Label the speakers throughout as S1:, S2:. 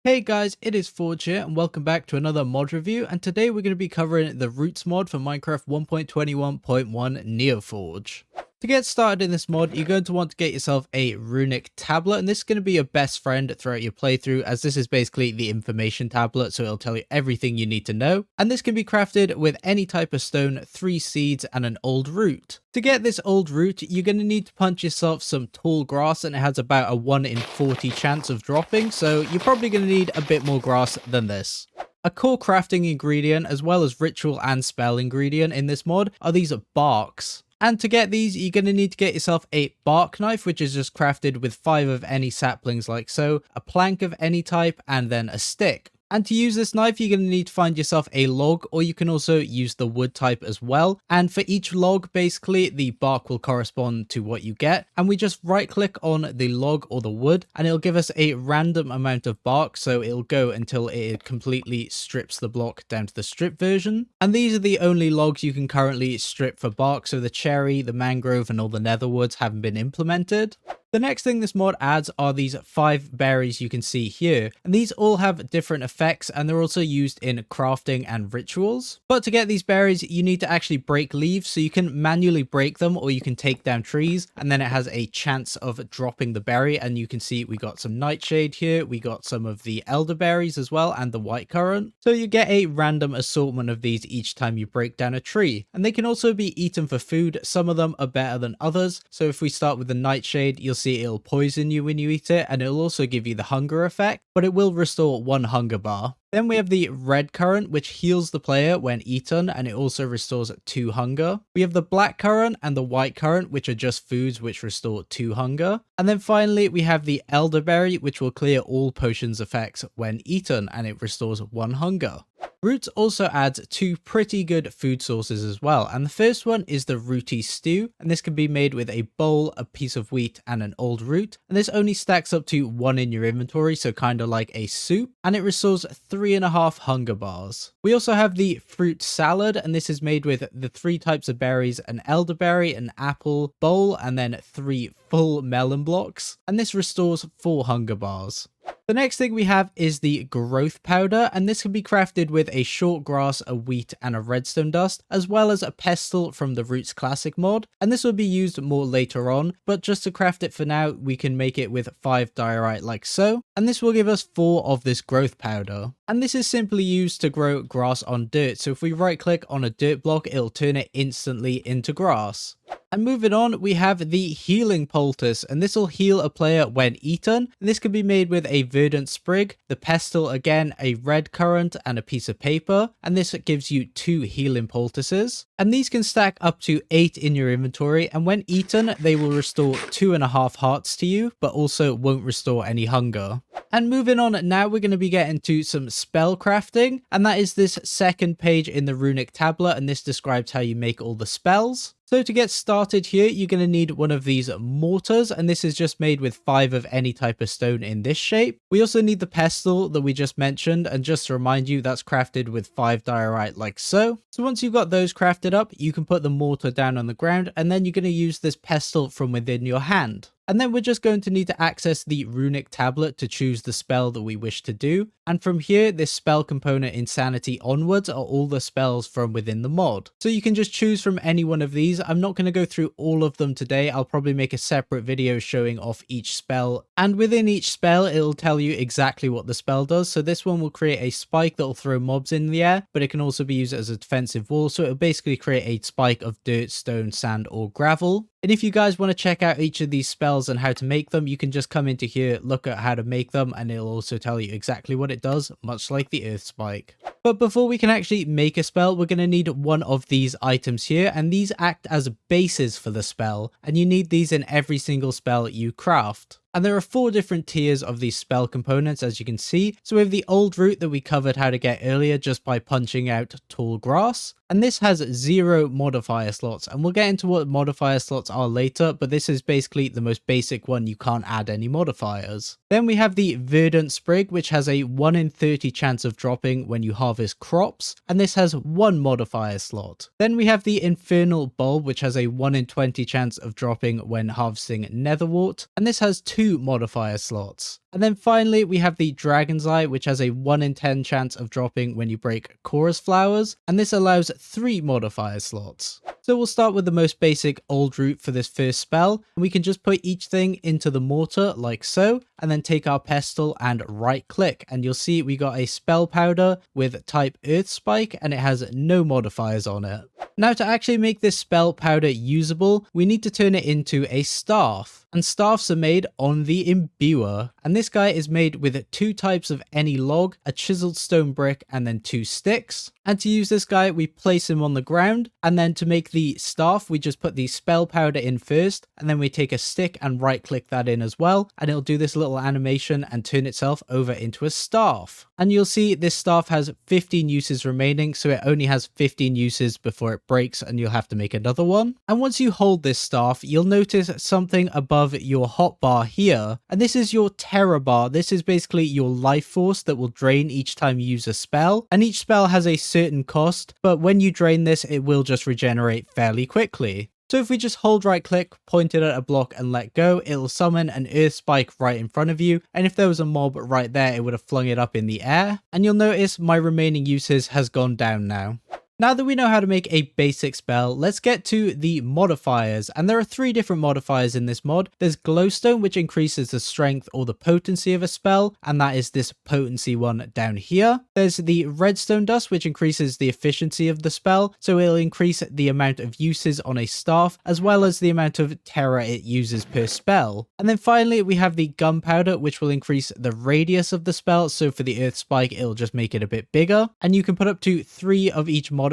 S1: Hey guys, it is Forge here and welcome back to another mod review, and today we're going to be covering the Roots mod for Minecraft 1.21.1 NeoForge. To get started in this mod, you're going to want to get yourself a Runic Tablet, and this is going to be your best friend throughout your playthrough, as this is basically the information tablet, so it'll tell you everything you need to know. And this can be crafted with any type of stone, 3 seeds, and an old root. To get this old root, you're going to need to punch yourself some tall grass, and it has about a 1 in 40 chance of dropping, so you're probably going to need a bit more grass than this. A core crafting ingredient, as well as ritual and spell ingredient in this mod, are these barks. And to get these, you're going to need to get yourself a bark knife, which is just crafted with 5 of any saplings like so, a plank of any type, and then a stick. And to use this knife, you're going to need to find yourself a log, or you can also use the wood type as well. And for each log, basically, the bark will correspond to what you get. And we just right click on the log or the wood, and it'll give us a random amount of bark. So it'll go until it completely strips the block down to the strip version. And these are the only logs you can currently strip for bark. So the cherry, the mangrove, and all the nether woods haven't been implemented. The next thing this mod adds are these 5 berries you can see here, and these all have different effects, and they're also used in crafting and rituals. But to get these berries, you need to actually break leaves, so you can manually break them, or you can take down trees, and then it has a chance of dropping the berry. And you can see we got some nightshade here, we got some of the elderberries as well, and the white currant. So you get a random assortment of these each time you break down a tree, and they can also be eaten for food. Some of them are better than others, so if we start with the nightshade, you'll see it'll poison you when you eat it, and it'll also give you the hunger effect, but it will restore 1 hunger bar. Then we have the red currant, which heals the player when eaten, and it also restores 2 hunger. We have the black currant and the white currant, which are just foods which restore 2 hunger. And then finally, we have the elderberry, which will clear all potions effects when eaten, and it restores 1 hunger. Roots also adds 2 pretty good food sources as well, and the first one is the Rooty Stew, and this can be made with a bowl, a piece of wheat, and an old root, and this only stacks up to 1 in your inventory, so kind of like a soup, and it restores 3.5 hunger bars. We also have the fruit salad, and this is made with the 3 types of berries, an elderberry, an apple, bowl, and then 3 full melon blocks, and this restores 4 hunger bars. The next thing we have is the growth powder, and this can be crafted with a short grass, a wheat, and a redstone dust, as well as a pestle from the Roots Classic mod, and this will be used more later on, but just to craft it for now, we can make it with 5 diorite like so, and this will give us 4 of this growth powder. And this is simply used to grow grass on dirt, so if we right click on a dirt block, it'll turn it instantly into grass. And moving on, we have the healing poultice, and this will heal a player when eaten. And this can be made with a verdant sprig, the pestle again, a red currant, and a piece of paper. And this gives you 2 healing poultices. And these can stack up to 8 in your inventory, and when eaten, they will restore 2.5 hearts to you, but also won't restore any hunger. And moving on, now we're going to be getting to some spell crafting, and that is this second page in the Runic Tablet, and this describes how you make all the spells. So to get started here, you're going to need one of these mortars, and this is just made with 5 of any type of stone in this shape. We also need the pestle that we just mentioned, and just to remind you, that's crafted with 5 diorite like so. So once you've got those crafted up, you can put the mortar down on the ground, and then you're going to use this pestle from within your hand. And then we're just going to need to access the Runic Tablet to choose the spell that we wish to do. And from here, this spell component Insanity onwards are all the spells from within the mod. So you can just choose from any one of these. I'm not going to go through all of them today. I'll probably make a separate video showing off each spell. And within each spell, it'll tell you exactly what the spell does. So this one will create a spike that will throw mobs in the air, but it can also be used as a defensive wall. So it'll basically create a spike of dirt, stone, sand, or gravel. And if you guys want to check out each of these spells and how to make them, you can just come into here, look at how to make them, and it'll also tell you exactly what it does, much like the earth spike. But before we can actually make a spell, we're going to need one of these items here, and these act as bases for the spell, and you need these in every single spell you craft. And there are 4 different tiers of these spell components, as you can see. So we have the old root that we covered how to get earlier just by punching out tall grass. And this has 0 modifier slots, and we'll get into what modifier slots are later, but this is basically the most basic one. You can't add any modifiers. Then we have the verdant sprig, which has a 1 in 30 chance of dropping when you harvest crops, and this has 1 modifier slot. Then we have the infernal bulb, which has a 1 in 20 chance of dropping when harvesting netherwort, and this has 2 2 modifier slots. And then finally, we have the Dragon's Eye, which has a 1 in 10 chance of dropping when you break Chorus Flowers, and this allows 3 modifier slots. So we'll start with the most basic old root for this first spell, and we can just put each thing into the mortar like so, and then take our pestle and right click, and you'll see we got a spell powder with type Earth Spike, and it has no modifiers on it. Now to actually make this spell powder usable, we need to turn it into a staff. And staffs are made on the imbuer, and this guy is made with 2 types of any log, a chiseled stone brick, and then 2 sticks. And to use this guy, we place him on the ground, and then to make the staff, we just put the spell powder in first, and then we take a stick and right click that in as well, and it'll do this little animation and turn itself over into a staff. And you'll see this staff has 15 uses remaining, so it only has 15 uses before it breaks, and you'll have to make another one. And once you hold this staff, you'll notice something above your hotbar here, and this is your Terra bar. This is basically your life force that will drain each time you use a spell, and each spell has a certain cost, but when you drain this, it will just regenerate fairly quickly. So if we just hold right click, point it at a block and let go, it'll summon an Earth Spike right in front of you, and if there was a mob right there, it would have flung it up in the air, and you'll notice my remaining uses has gone down now. Now that we know how to make a basic spell, let's get to the modifiers, and there are 3 different modifiers in this mod. There's Glowstone, which increases the strength or the potency of a spell, and that is this potency one down here. There's the Redstone Dust, which increases the efficiency of the spell, so it'll increase the amount of uses on a staff, as well as the amount of Terra it uses per spell. And then finally, we have the Gunpowder, which will increase the radius of the spell, so for the Earth Spike, it'll just make it a bit bigger, and you can put up to 3 of each modifier.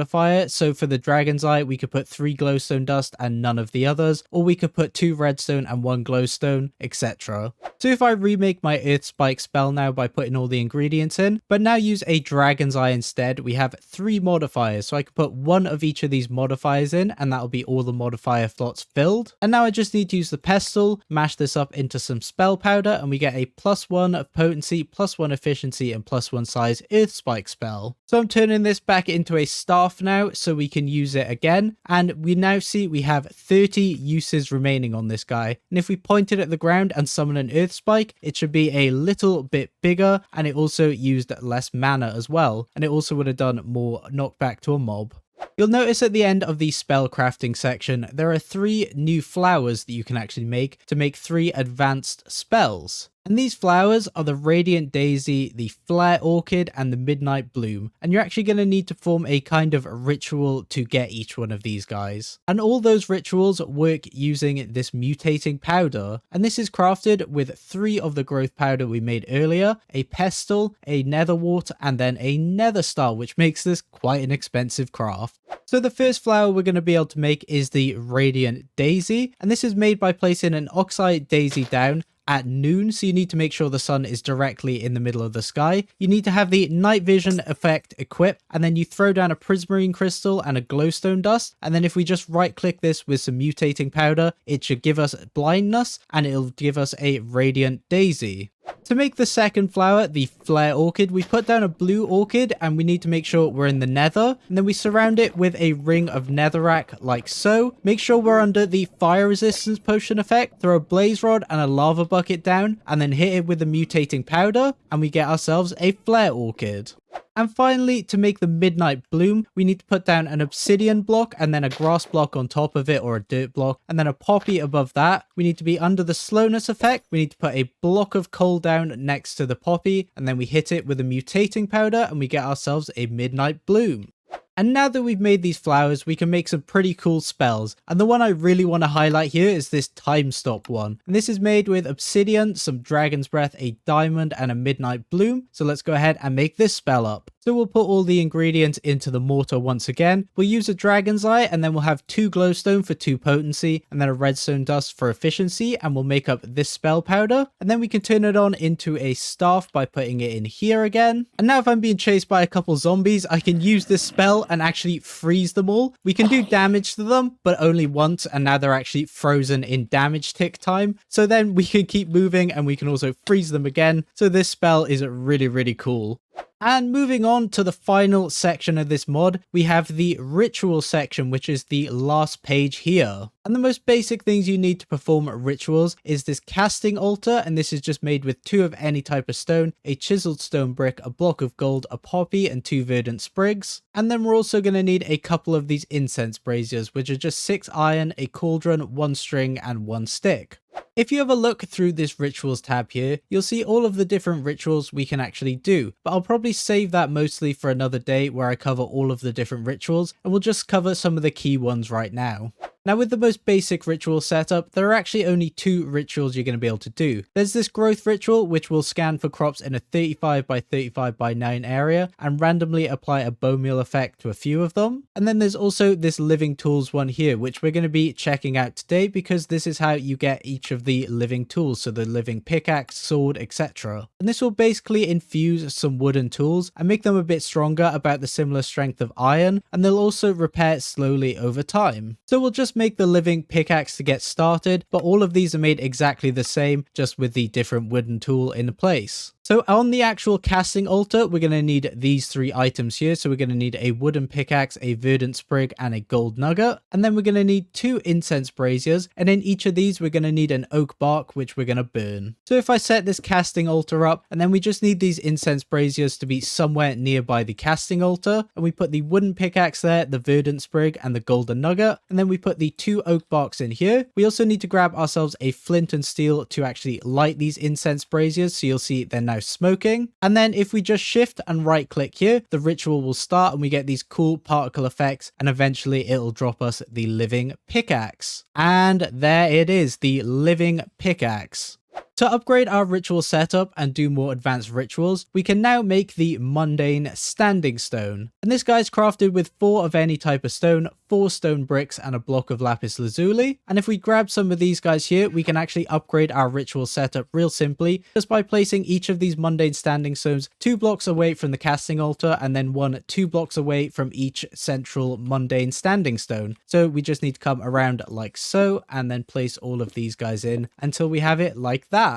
S1: So for the Dragon's Eye, we could put 3 glowstone dust and none of the others, or we could put 2 redstone and 1 glowstone, etc. So if I remake my Earth Spike spell now by putting all the ingredients in, but now use a Dragon's Eye instead, we have 3 modifiers. So I can put 1 of each of these modifiers in, and that'll be all the modifier slots filled. And now I just need to use the pestle, mash this up into some spell powder, and we get a +1 of potency, +1 efficiency, and +1 size Earth Spike spell. So I'm turning this back into a staff now so we can use it again, and we now see we have 30 uses remaining on this guy, and if we point it at the ground and summon an Earth Spike, it should be a little bit bigger, and it also used less mana as well, and it also would have done more knockback to a mob. You'll notice at the end of the spellcrafting section, there are 3 new flowers that you can actually make to make 3 advanced spells. And these flowers are the Radiant Daisy, the Flare Orchid, and the Midnight Bloom. And you're actually going to need to form a kind of ritual to get each one of these guys. And all those rituals work using this Mutating Powder. And this is crafted with 3 of the growth powder we made earlier, a pestle, a nether wart, and then a nether star, which makes this quite an expensive craft. So the first flower we're going to be able to make is the Radiant Daisy. And this is made by placing an Oxide Daisy down at noon, so you need to make sure the sun is directly in the middle of the sky. You need to have the night vision effect equipped, and then you throw down a prismarine crystal and a glowstone dust, and then if we just right click this with some mutating powder, it should give us blindness, and it'll give us a Radiant Daisy. To make the second flower, the Flare Orchid, we put down a blue orchid, and we need to make sure we're in the nether, and then we surround it with a ring of netherrack like so. Make sure we're under the fire resistance potion effect, throw a blaze rod and a lava bucket down, and then hit it with the mutating powder, and we get ourselves a Flare Orchid. And finally, to make the Midnight Bloom, we need to put down an obsidian block and then a grass block on top of it, or a dirt block, and then a poppy above that. We need to be under the slowness effect. We need to put a block of coal down next to the poppy, and then we hit it with a mutating powder, and we get ourselves a Midnight Bloom. And now that we've made these flowers, we can make some pretty cool spells. And the one I really want to highlight here is this time stop one. And this is made with obsidian, some dragon's breath, a diamond, and a midnight bloom. So let's go ahead and make this spell up. So we'll put all the ingredients into the mortar once again. We'll use a dragon's eye, and then we'll have 2 glowstone for 2 potency, and then a redstone dust for efficiency, and we'll make up this spell powder. And then we can turn it on into a staff by putting it in here again. And now if I'm being chased by a couple zombies, I can use this spell and actually freeze them all. We can do damage to them, but only once, and now they're actually frozen in damage tick time. So then we can keep moving, and we can also freeze them again. So this spell is really, really cool. And moving on to the final section of this mod, we have the ritual section, which is the last page here. And the most basic things you need to perform rituals is this casting altar, and this is just made with 2 of any type of stone, a chiseled stone brick, a block of gold, a poppy, and 2 verdant sprigs. And then we're also going to need a couple of these incense braziers, which are just 6 iron, a cauldron, 1 string, and 1 stick. If you have a look through this rituals tab here, you'll see all of the different rituals we can actually do, but I'll probably save that mostly for another day where I cover all of the different rituals, and we'll just cover some of the key ones right now. Now, with the most basic ritual setup, there are actually only 2 rituals you're going to be able to do. There's this growth ritual, which will scan for crops in a 35 by 35 by 9 area and randomly apply a bone meal effect to a few of them. And then there's also this living tools one here, which we're going to be checking out today because this is how you get each of the living tools, so the living pickaxe, sword, etc. And this will basically infuse some wooden tools and make them a bit stronger, about the similar strength of iron, and they'll also repair slowly over time. So we'll just make the living pickaxe to get started, but all of these are made exactly the same, just with the different wooden tool in place. So on the actual casting altar, we're going to need these 3 items here. So we're going to need a wooden pickaxe, a verdant sprig, and a gold nugget. And then we're going to need 2 incense braziers. And in each of these, we're going to need an oak bark, which we're going to burn. So if I set this casting altar up, and then we just need these incense braziers to be somewhere nearby the casting altar. And we put the wooden pickaxe there, the verdant sprig, and the golden nugget. And then we put the 2 oak barks in here. We also need to grab ourselves a flint and steel to actually light these incense braziers. So you'll see they're now smoking. And then if we just shift and right click here, the ritual will start and we get these cool particle effects, and eventually it'll drop us the living pickaxe. And there it is, the living pickaxe. To upgrade our ritual setup and do more advanced rituals, we can now make the Mundane Standing Stone. And this guy's crafted with 4 of any type of stone, 4 stone bricks, and a block of lapis lazuli. And if we grab some of these guys here, we can actually upgrade our ritual setup real simply, just by placing each of these Mundane Standing Stones 2 blocks away from the casting altar, and then 1 2 blocks away from each central Mundane Standing Stone. So we just need to come around like so, and then place all of these guys in until we have it like that.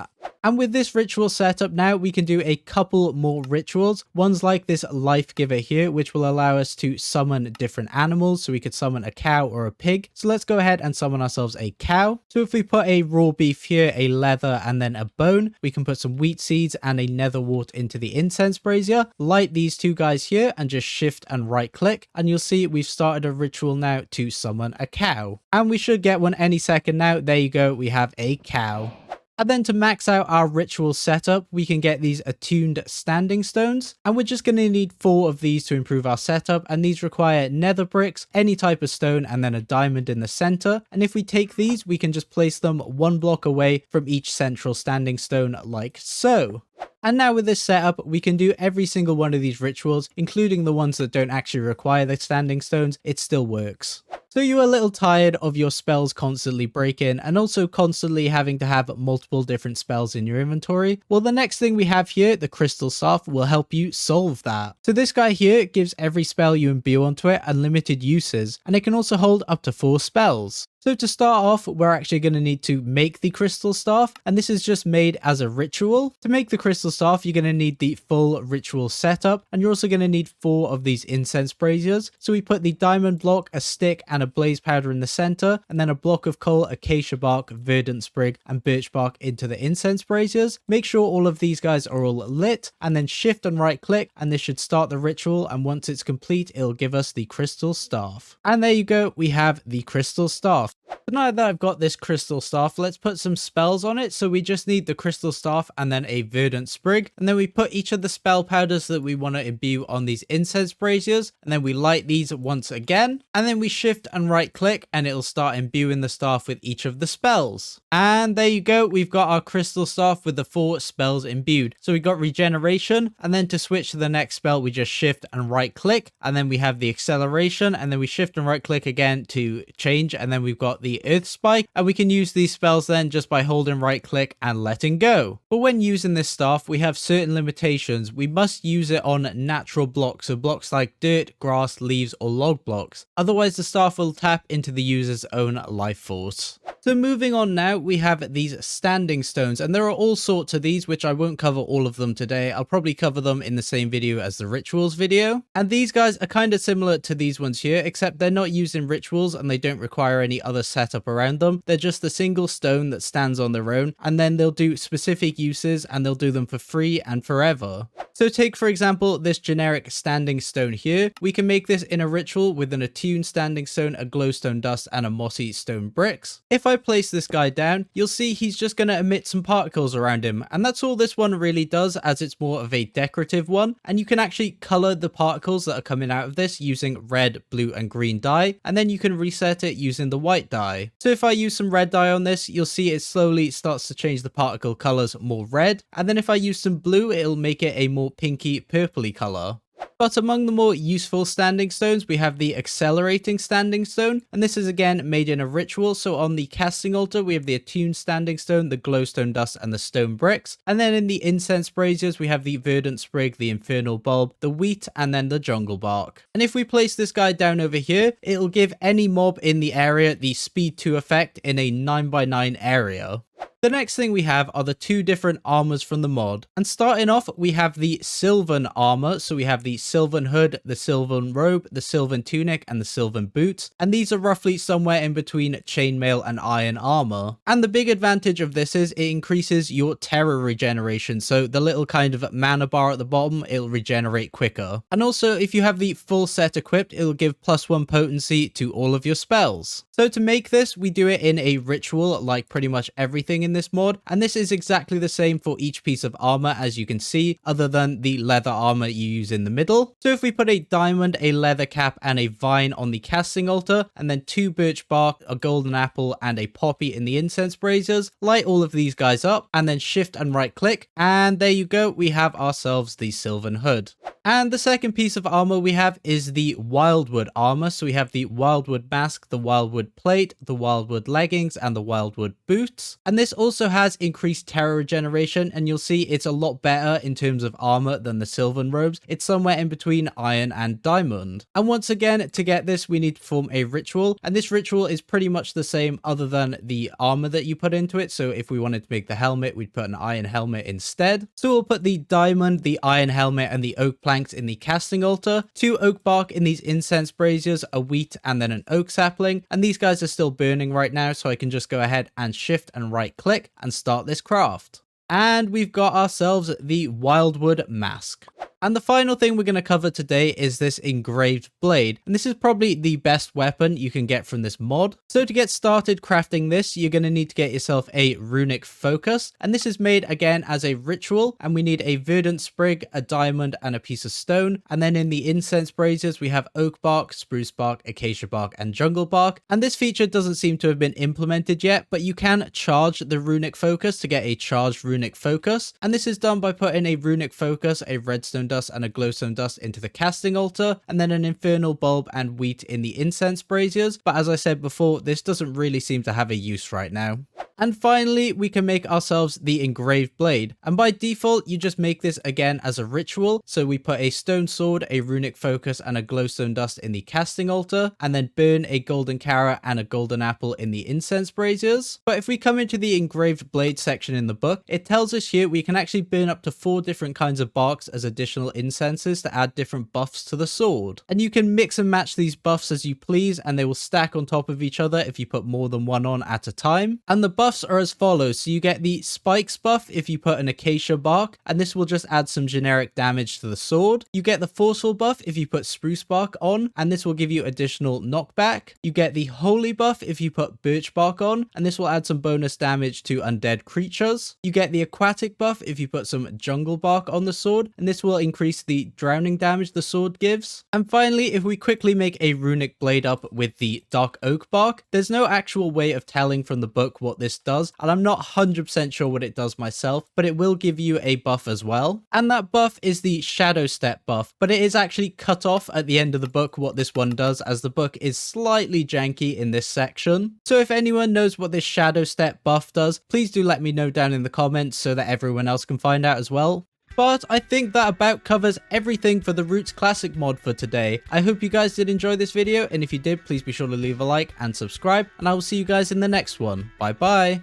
S1: And with this ritual setup now, we can do a couple more rituals. One's like this life giver here, which will allow us to summon different animals. So we could summon a cow or a pig. So let's go ahead and summon ourselves a cow. So if we put a raw beef here, a leather, and then a bone, we can put some wheat seeds and a nether wart into the incense brazier, light these 2 guys here, and just shift and right click. And you'll see we've started a ritual now to summon a cow. And we should get one any second now. There you go, we have a cow. And then to max out our ritual setup, we can get these attuned standing stones. And we're just going to need 4 of these to improve our setup. And these require nether bricks, any type of stone, and then a diamond in the center. And if we take these, we can just place them 1 block away from each central standing stone like so. And now with this setup, we can do every single one of these rituals, including the ones that don't actually require the standing stones. It still works. So you're a little tired of your spells constantly breaking and also constantly having to have multiple different spells in your inventory? Well, the next thing we have here, the crystal staff, will help you solve that. So this guy here gives every spell you imbue onto it unlimited uses, and it can also hold up to 4 spells. So to start off, we're actually going to need to make the crystal staff, and this is just made as a ritual. To make the crystal staff, you're going to need the full ritual setup, and you're also going to need 4 of these incense braziers. So we put the diamond block, a stick, and a blaze powder in the center, and then a block of coal, acacia bark, verdant sprig, and birch bark into the incense braziers. Make sure all of these guys are all lit, and then shift and right click, and this should start the ritual, and once it's complete, it'll give us the crystal staff. And there you go, we have the crystal staff. But now that I've got this crystal staff, let's put some spells on it. So we just need the crystal staff and then a verdant sprig. And then we put each of the spell powders that we want to imbue on these incense braziers. And then we light these once again. And then we shift and right click and it'll start imbuing the staff with each of the spells. And there you go. We've got our crystal staff with the 4 spells imbued. So we got regeneration. And then to switch to the next spell, we just shift and right click. And then we have the acceleration. And then we shift and right click again to change. And then we've got the Earth Spike, and we can use these spells then just by holding right click and letting go. But when using this staff, we have certain limitations. We must use it on natural blocks, so blocks like dirt, grass, leaves, or log blocks. Otherwise, the staff will tap into the user's own life force. So moving on now, we have these standing stones, and there are all sorts of these, which I won't cover all of them today. I'll probably cover them in the same video as the rituals video. And these guys are kind of similar to these ones here, except they're not used in rituals and they don't require any other setup around them. They're just a single stone that stands on their own, and then they'll do specific uses and they'll do them for free and forever. So take for example this generic standing stone here. We can make this in a ritual with an attuned standing stone, a glowstone dust, and a mossy stone bricks. If I place this guy down, you'll see he's just going to emit some particles around him, and that's all this one really does, as it's more of a decorative one. And you can actually color the particles that are coming out of this using red, blue, and green dye, and then you can reset it using the white dye. So if I use some red dye on this, you'll see it slowly starts to change the particle colors more red, and then if I use some blue, it'll make it a more pinky purpley color. But among the more useful standing stones, we have the accelerating standing stone, and this is again made in a ritual. So on the casting altar, we have the attuned standing stone, the glowstone dust, and the stone bricks. And then in the incense braziers, we have the verdant sprig, the infernal bulb, the wheat, and then the jungle bark. And if we place this guy down over here, it'll give any mob in the area the speed 2 effect in a 9x9 area. The next thing we have are the two different armors from the mod. And starting off, we have the Sylvan Armour. So we have the Sylvan Hood, the Sylvan Robe, the Sylvan Tunic, and the Sylvan Boots. And these are roughly somewhere in between chainmail and iron armor. And the big advantage of this is it increases your Terra regeneration. So the little kind of mana bar at the bottom, it'll regenerate quicker. And also, if you have the full set equipped, it'll give +1 potency to all of your spells. So to make this, we do it in a ritual, like pretty much everything in this mod, and this is exactly the same for each piece of armor, as you can see, other than the leather armor you use in the middle. So if we put a diamond, a leather cap, and a vine on the casting altar, and then 2 birch bark, a golden apple, and a poppy in the incense braziers, light all of these guys up, and then shift and right click, and there you go, we have ourselves the Sylvan Hood. And the second piece of armor we have is the Wildwood Armour. So we have the Wildwood Mask, the Wildwood Plate, the Wildwood Leggings, and the Wildwood Boots. And this also has increased Terra regeneration, and you'll see it's a lot better in terms of armor than the Sylvan Robes. It's somewhere in between iron and diamond. And once again, to get this, we need to perform a ritual, and this ritual is pretty much the same other than the armor that you put into it. So if we wanted to make the helmet, we'd put an iron helmet instead. So we'll put the diamond, the iron helmet, and the oak planks in the casting altar, 2 oak bark in these incense braziers, a wheat, and then an oak sapling. And these guys are still burning right now, so I can just go ahead and shift and right click and start this craft. And we've got ourselves the Wildwood Mask. And the final thing we're going to cover today is this Engraved Blade, and this is probably the best weapon you can get from this mod. So to get started crafting this, you're going to need to get yourself a Runic Focus, and this is made again as a ritual, and we need a verdant sprig, a diamond, and a piece of stone. And then in the incense braziers, we have oak bark, spruce bark, acacia bark, and jungle bark. And this feature doesn't seem to have been implemented yet, but you can charge the Runic Focus to get a charged Runic Focus, and this is done by putting a Runic Focus, a redstone dust, and a glowstone dust into the casting altar, and then an infernal bulb and wheat in the incense braziers. But as I said before, this doesn't really seem to have a use right now. And finally, we can make ourselves the Engraved Blade, and by default you just make this again as a ritual. So we put a stone sword, a Runic Focus, and a glowstone dust in the casting altar, and then burn a golden carrot and a golden apple in the incense braziers. But if we come into the Engraved Blade section in the book, it tells us here we can actually burn up to 4 different kinds of barks as additional incenses to add different buffs to the sword. And you can mix and match these buffs as you please, and they will stack on top of each other if you put more than one on at a time. And the buffs are as follows. So you get the spikes buff if you put an acacia bark, and this will just add some generic damage to the sword. You get the forceful buff if you put spruce bark on, and this will give you additional knockback. You get the holy buff if you put birch bark on, and this will add some bonus damage to undead creatures. You get the aquatic buff if you put some jungle bark on the sword, and this will increase the drowning damage the sword gives. And finally, if we quickly make a Runic Blade up with the dark oak bark, there's no actual way of telling from the book what this does, and I'm not 100% sure what it does myself, but it will give you a buff as well. And that buff is the Shadow Step buff, but it is actually cut off at the end of the book what this one does, as the book is slightly janky in this section. So if anyone knows what this Shadow Step buff does, please do let me know down in the comments so that everyone else can find out as well. But I think that about covers everything for the Roots Classic mod for today. I hope you guys did enjoy this video, and if you did, please be sure to leave a like and subscribe, and I will see you guys in the next one. Bye bye!